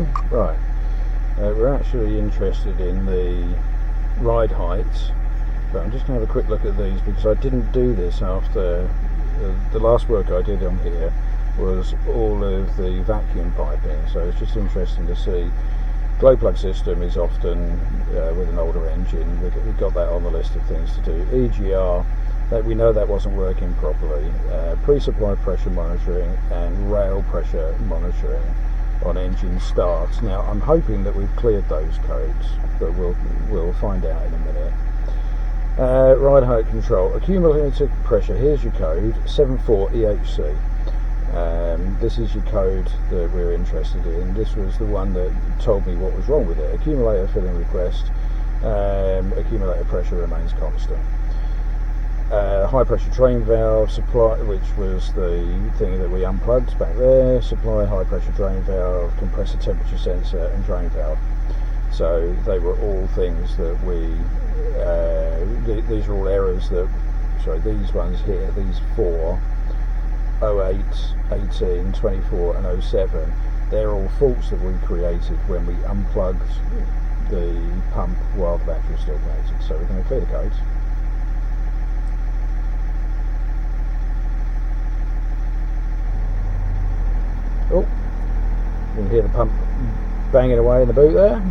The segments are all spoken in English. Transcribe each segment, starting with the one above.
go. Right, we're actually interested in the ride heights, but I'm just going to have a quick look at these because I didn't do this after the last work I did on here was all of the vacuum piping, so it's just interesting to see. Glow plug system is often with an older engine. We've got that on the list of things to do. EGR, that we know that wasn't working properly. Pre-supply pressure monitoring and rail pressure monitoring on engine starts. Now I'm hoping that we've cleared those codes, but we'll find out in a minute. Ride height control, accumulator pressure. Here's your code 74EHC. This is your code that we're interested in. This was the one that told me what was wrong with it. Accumulator filling request, accumulator pressure remains constant. High pressure drain valve supply, which was the thing that we unplugged back there. Supply high pressure drain valve, compressor temperature sensor and drain valve. So they were all things that we these are all errors that, sorry, these ones here, these four, 08, 18, 24 and 07, they're all faults that we created when we unplugged the pump while the battery was still connected. So we're going to clear the codes. Oh, you can hear the pump banging away in the boot there.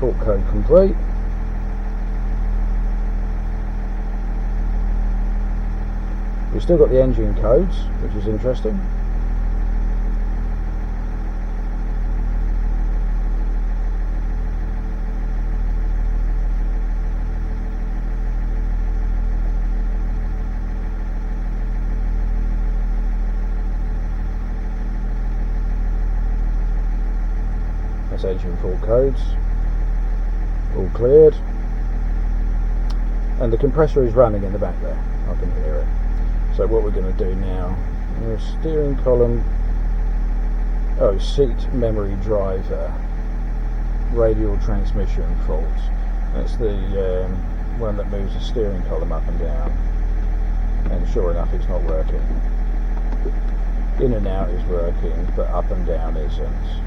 Fault code complete. We've still got the engine codes, which is interesting. That's engine fault codes. All cleared. And the compressor is running in the back there. I can hear it. So what we're going to do now, steering column, seat memory driver, radial transmission fault. That's the one that moves the steering column up and down. And sure enough, it's not working. In and out is working, but up and down isn't.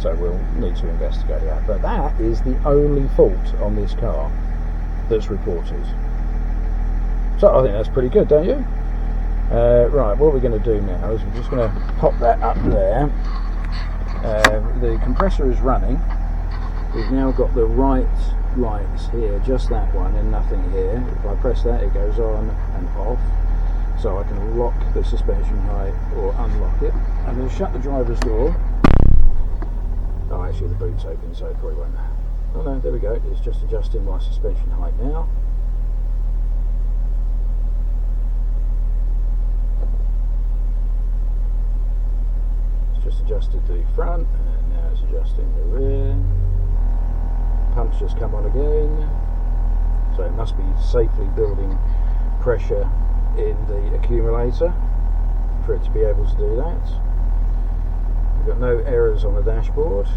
So we'll need to investigate that. But that is the only fault on this car that's reported. So I think that's pretty good, don't you? Right, what we're going to do now is we're just going to pop that up there. The compressor is running. We've now got the right lights here, just that one and nothing here. If I press that, it goes on and off. So I can lock the suspension height or unlock it. I'm going to shut the driver's door. Oh, actually the boot's open, so it probably won't. Oh no, there we go. It's just adjusting my suspension height now. Just adjusted the front and now it's adjusting the rear. Pump's just come on again, so it must be safely building pressure in the accumulator for it to be able to do that. We've got no errors on the dashboard.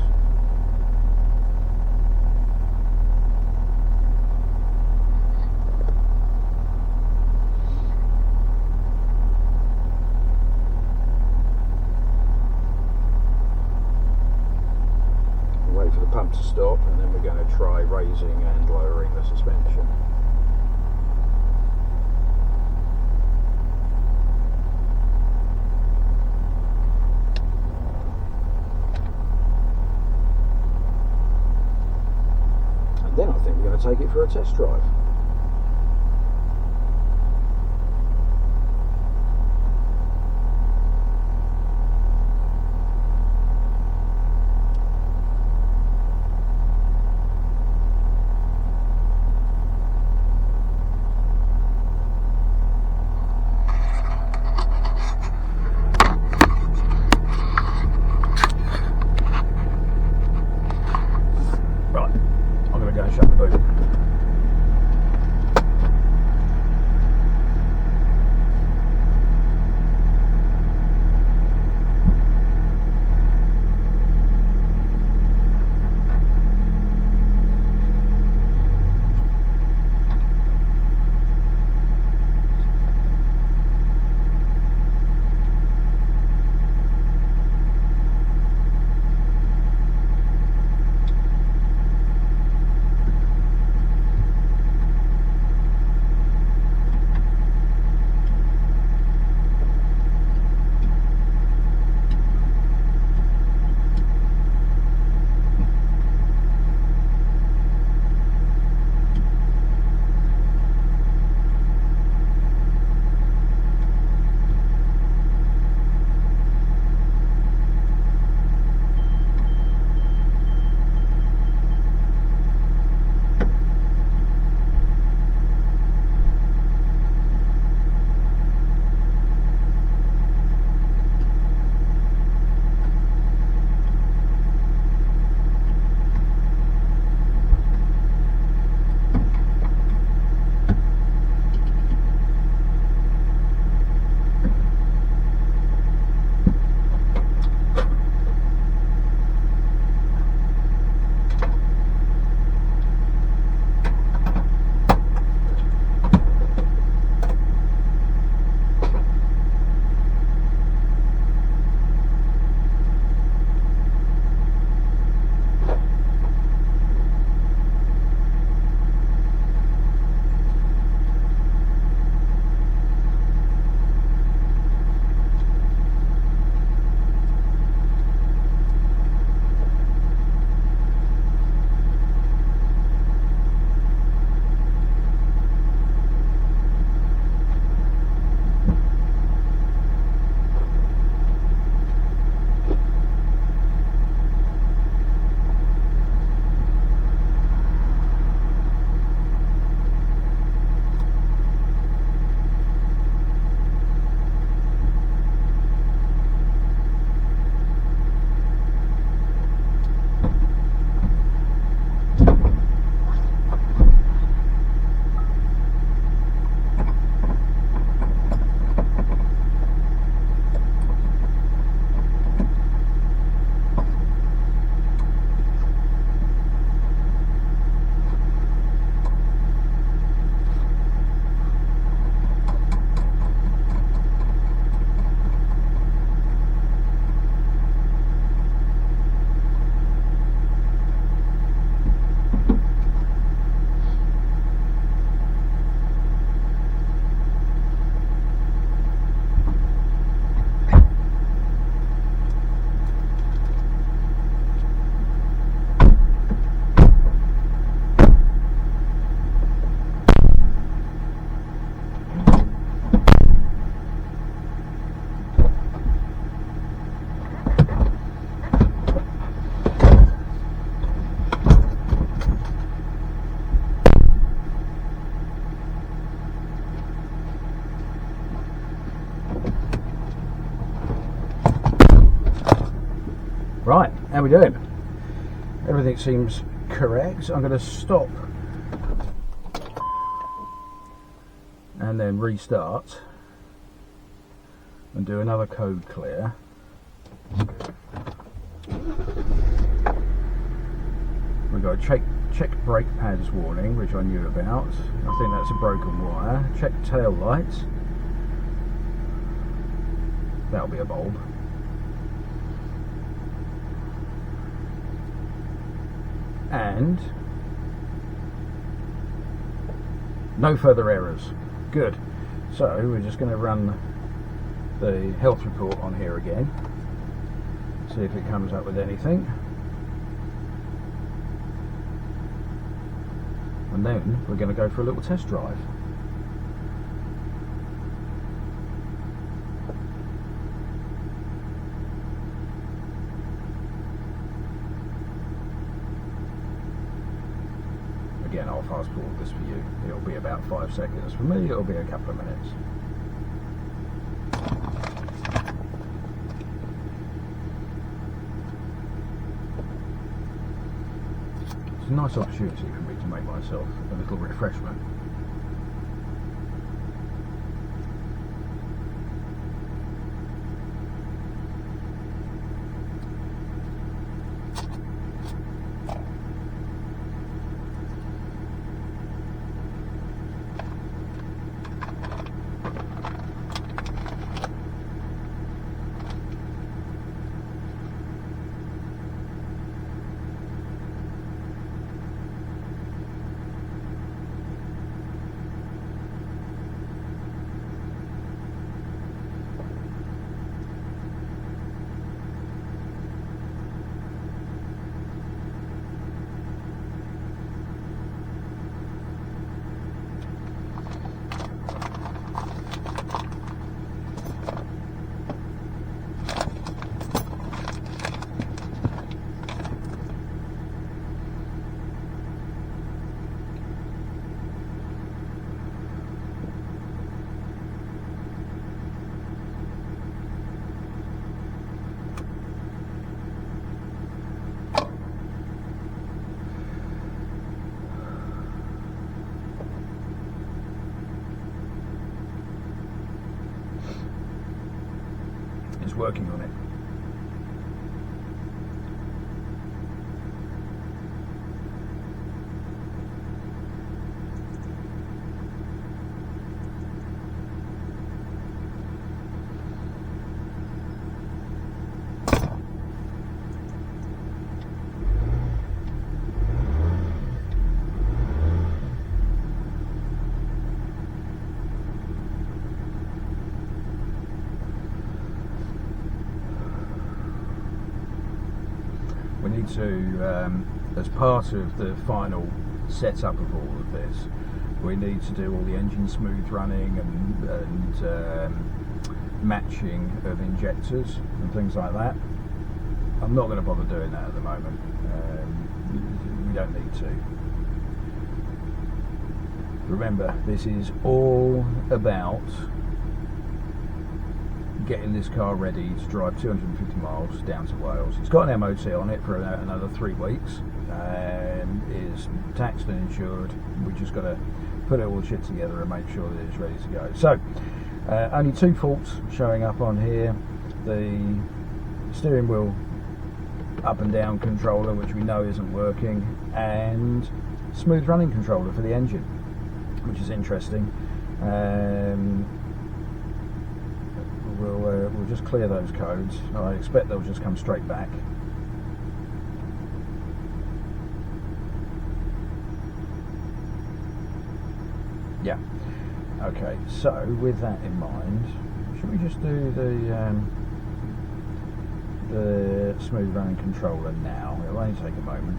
Wait for the pump to stop and then we're going to try raising and lowering the suspension. And then I think we're going to take it for a test drive. how we doing? Everything seems correct. I'm going to stop and then restart and do another code clear. We've got a check brake pads warning, which I knew about. I think that's a broken wire. Check tail lights. That'll be a bulb. And no further errors. Good. So we're just going to run the health report on here again, see if it comes up with anything, and then we're going to go for a little test drive. Again, I'll fast forward this for you. It'll be about 5 seconds. For me, it'll be a couple of minutes. It's a nice opportunity for me to make myself a little refreshment. Working on it. We need to, as part of the final setup of all of this, we need to do all the engine smooth running and matching of injectors and things like that. I'm not going to bother doing that at the moment. We don't need to. Remember, this is all about getting this car ready to drive 250 miles down to Wales. It's got an MOT on it for another 3 weeks and is taxed and insured. We just got to put it all shit together and make sure that it's ready to go. So only 2 faults showing up on here: the steering wheel up and down controller, which we know isn't working, and smooth running controller for the engine, which is interesting. We'll just clear those codes. I expect they'll just come straight back. Yeah. Okay. So with that in mind, should we just do the smooth running controller now? It'll only take a moment.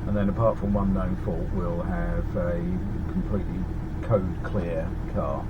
And then, apart from one known fault, we'll have a completely code clear car.